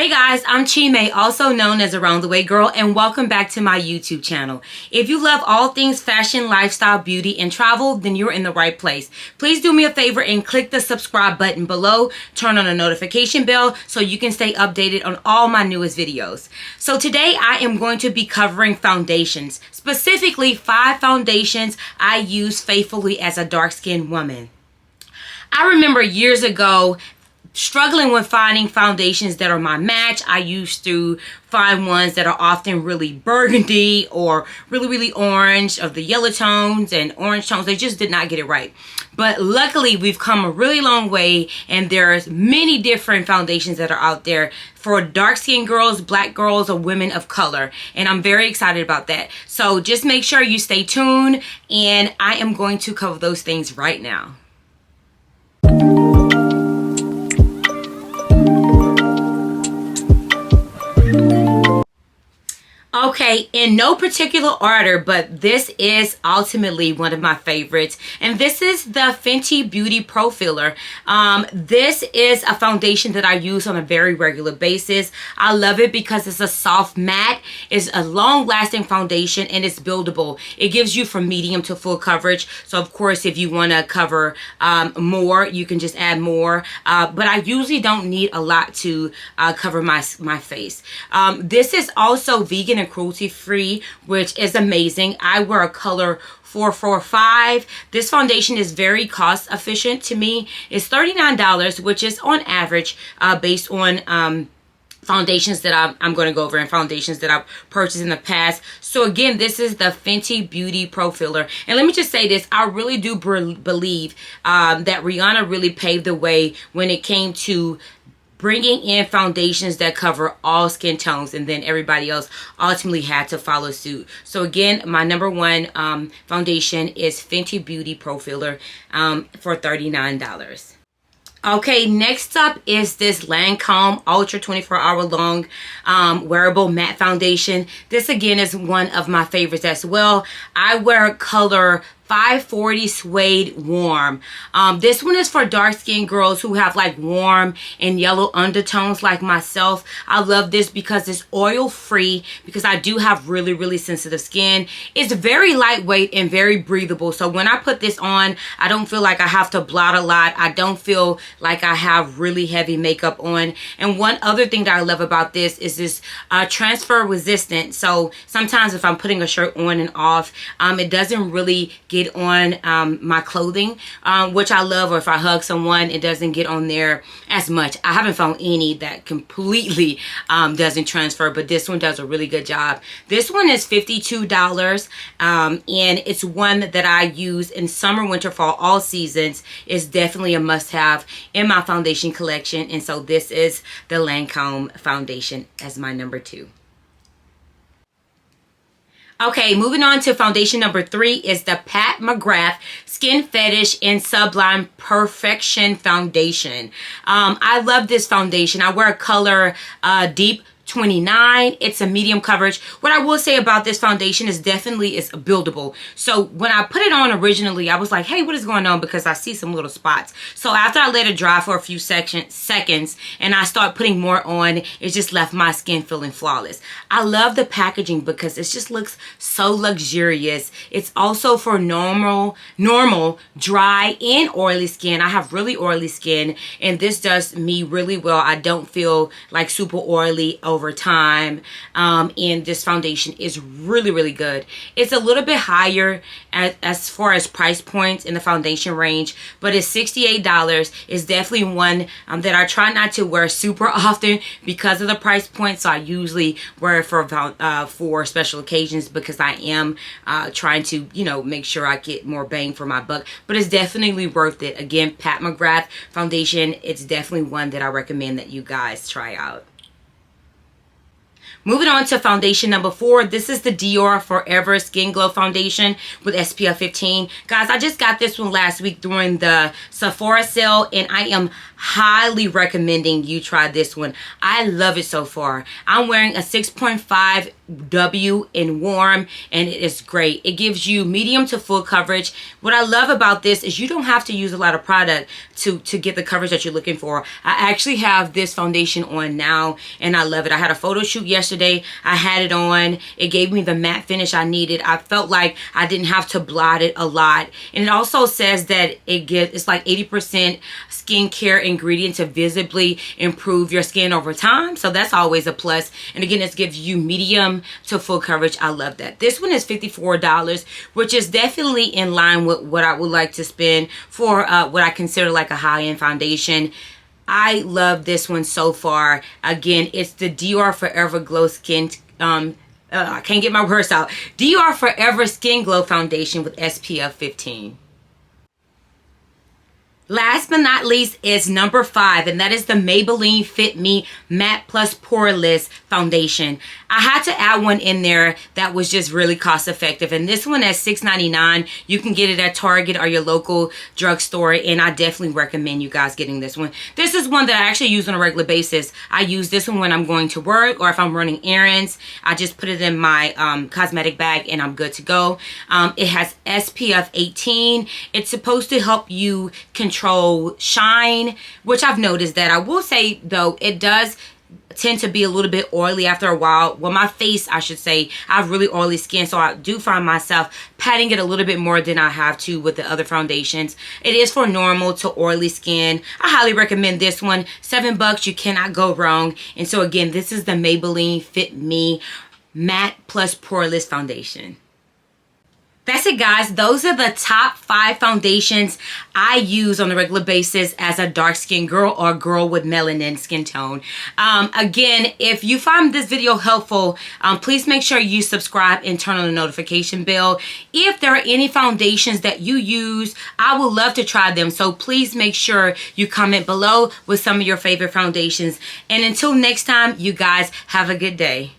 Hey guys, I'm Chime, also known as Around the Way Girl, and welcome back to my YouTube channel. If you love all things fashion, lifestyle, beauty, and travel, then you're in the right place. Please do me a favor and click the subscribe button below, turn on the notification bell so you can stay updated on all my newest videos. So today I am going to be covering foundations, specifically 5 foundations I use faithfully as a dark-skinned woman. I remember years ago struggling with finding foundations that are my match. I used to find ones that are often really burgundy or really orange, of the yellow tones and orange tones. They just did not get it right. But luckily we've come a really long way, and there's many different foundations that are out there for dark-skinned girls, black girls, or women of color, and I'm very excited about that. So just make sure you stay tuned, and I am going to cover those things right now. Okay, in no particular order, but this is ultimately one of my favorites, and this is the Fenty Beauty Pro Filler. This is a foundation that I use on a very regular basis. I love it because it's a soft matte, it's a long-lasting foundation, and it's buildable. It gives you from medium to full coverage, so of course if you want to cover more, you can just add more, but I usually don't need a lot to cover my face. This is also vegan and cruelty-free, which is amazing. I wear a color 445. This foundation is very cost efficient to me. It's $39, which is on average based on foundations that I'm going to go over, and foundations that I've purchased in the past. So again, this is the Fenty Beauty Pro Filler. And let me just say this, I really do believe that Rihanna really paved the way when it came to bringing in foundations that cover all skin tones, and then everybody else ultimately had to follow suit. So again, my number one foundation is Fenty Beauty Pro Filler for $39. Okay, next up is this Lancome Ultra 24-hour long wearable matte foundation. This again is one of my favorites as well. I wear color 540 Suede Warm. This one is for dark-skinned girls who have like warm and yellow undertones like myself. I love this because it's oil-free, because I do have really sensitive skin. It's very lightweight and very breathable. So when I put this on, I don't feel like I have to blot a lot. I don't feel like I have really heavy makeup on. And one other thing that I love about this is this transfer resistant. So sometimes if I'm putting a shirt on and off, it doesn't really get on my clothing, which I love, or if I hug someone, it doesn't get on there as much. I haven't found any that completely doesn't transfer, but this one does a really good job. This one is $52, and it's one that I use in summer, winter, fall, all seasons. It's definitely a must-have in my foundation collection, and so this is the Lancome foundation as my number 2. Okay, moving on to foundation number 3 is the Pat McGrath Skin Fetish and Sublime Perfection Foundation. I love this foundation. I wear a color deep 29. It's a medium coverage. What I will say about this foundation is definitely it's buildable. So when I put it on originally, I was like, hey, what is going on? Because I see some little spots. So after I let it dry for a few seconds and I start putting more on, it just left my skin feeling flawless. I love the packaging because it just looks so luxurious. It's also for normal, dry, and oily skin. I have really oily skin, and this does me really well. I don't feel like super oily over time, and this foundation is really good. It's a little bit higher as far as price points in the foundation range, but it's $68. It's definitely one that I try not to wear super often because of the price point, so I usually wear it for special occasions, because I am trying to, you know, make sure I get more bang for my buck. But it's definitely worth it. Again, Pat McGrath foundation, it's definitely one that I recommend that you guys try out. Moving on to foundation number 4. This is the Dior Forever Skin Glow Foundation with SPF 15. Guys, I just got this one last week during the Sephora sale, and I am highly recommending you try this one. I love it so far. I'm wearing a 6.5 W in warm, and it is great. It gives you medium to full coverage. What I love about this is you don't have to use a lot of product to get the coverage that you're looking for. I actually have this foundation on now, and I love it. I had a photo shoot yesterday. I had it on. It gave me the matte finish I needed. I felt like I didn't have to blot it a lot. And it also says that it's like 80% skincare ingredient to visibly improve your skin over time. So that's always a plus. And again, this gives you medium to full coverage. I love that. This one is $54, which is definitely in line with what I would like to spend for what I consider like a high-end foundation. I love this one so far. Again, it's the Dior Forever Glow Skin I can't get my words out. Dior Forever Skin Glow Foundation with SPF 15. Last but not least is number 5, and that is the Maybelline Fit Me Matte Plus Poreless Foundation. I had to add one in there that was just really cost effective, and this one at $6.99. You can get it at Target or your local drugstore, and I definitely recommend you guys getting this one. This is one that I actually use on a regular basis. I use this one when I'm going to work or if I'm running errands. I just put it in my cosmetic bag and I'm good to go. It has SPF 18. It's supposed to help you control shine, which I've noticed that. I will say though, it does tend to be a little bit oily after a while. Well, my face, I should say, I have really oily skin, so I do find myself patting it a little bit more than I have to with the other foundations. It is for normal to oily skin. I highly recommend this one. $7, you cannot go wrong. And so again, this is the Maybelline Fit Me Matte Plus Poreless Foundation. That's it, guys. Those are the top 5 foundations I use on a regular basis as a dark skinned girl or girl with melanin skin tone. Again, if you find this video helpful, please make sure you subscribe and turn on the notification bell. If there are any foundations that you use, I would love to try them. So please make sure you comment below with some of your favorite foundations. And until next time, you guys have a good day.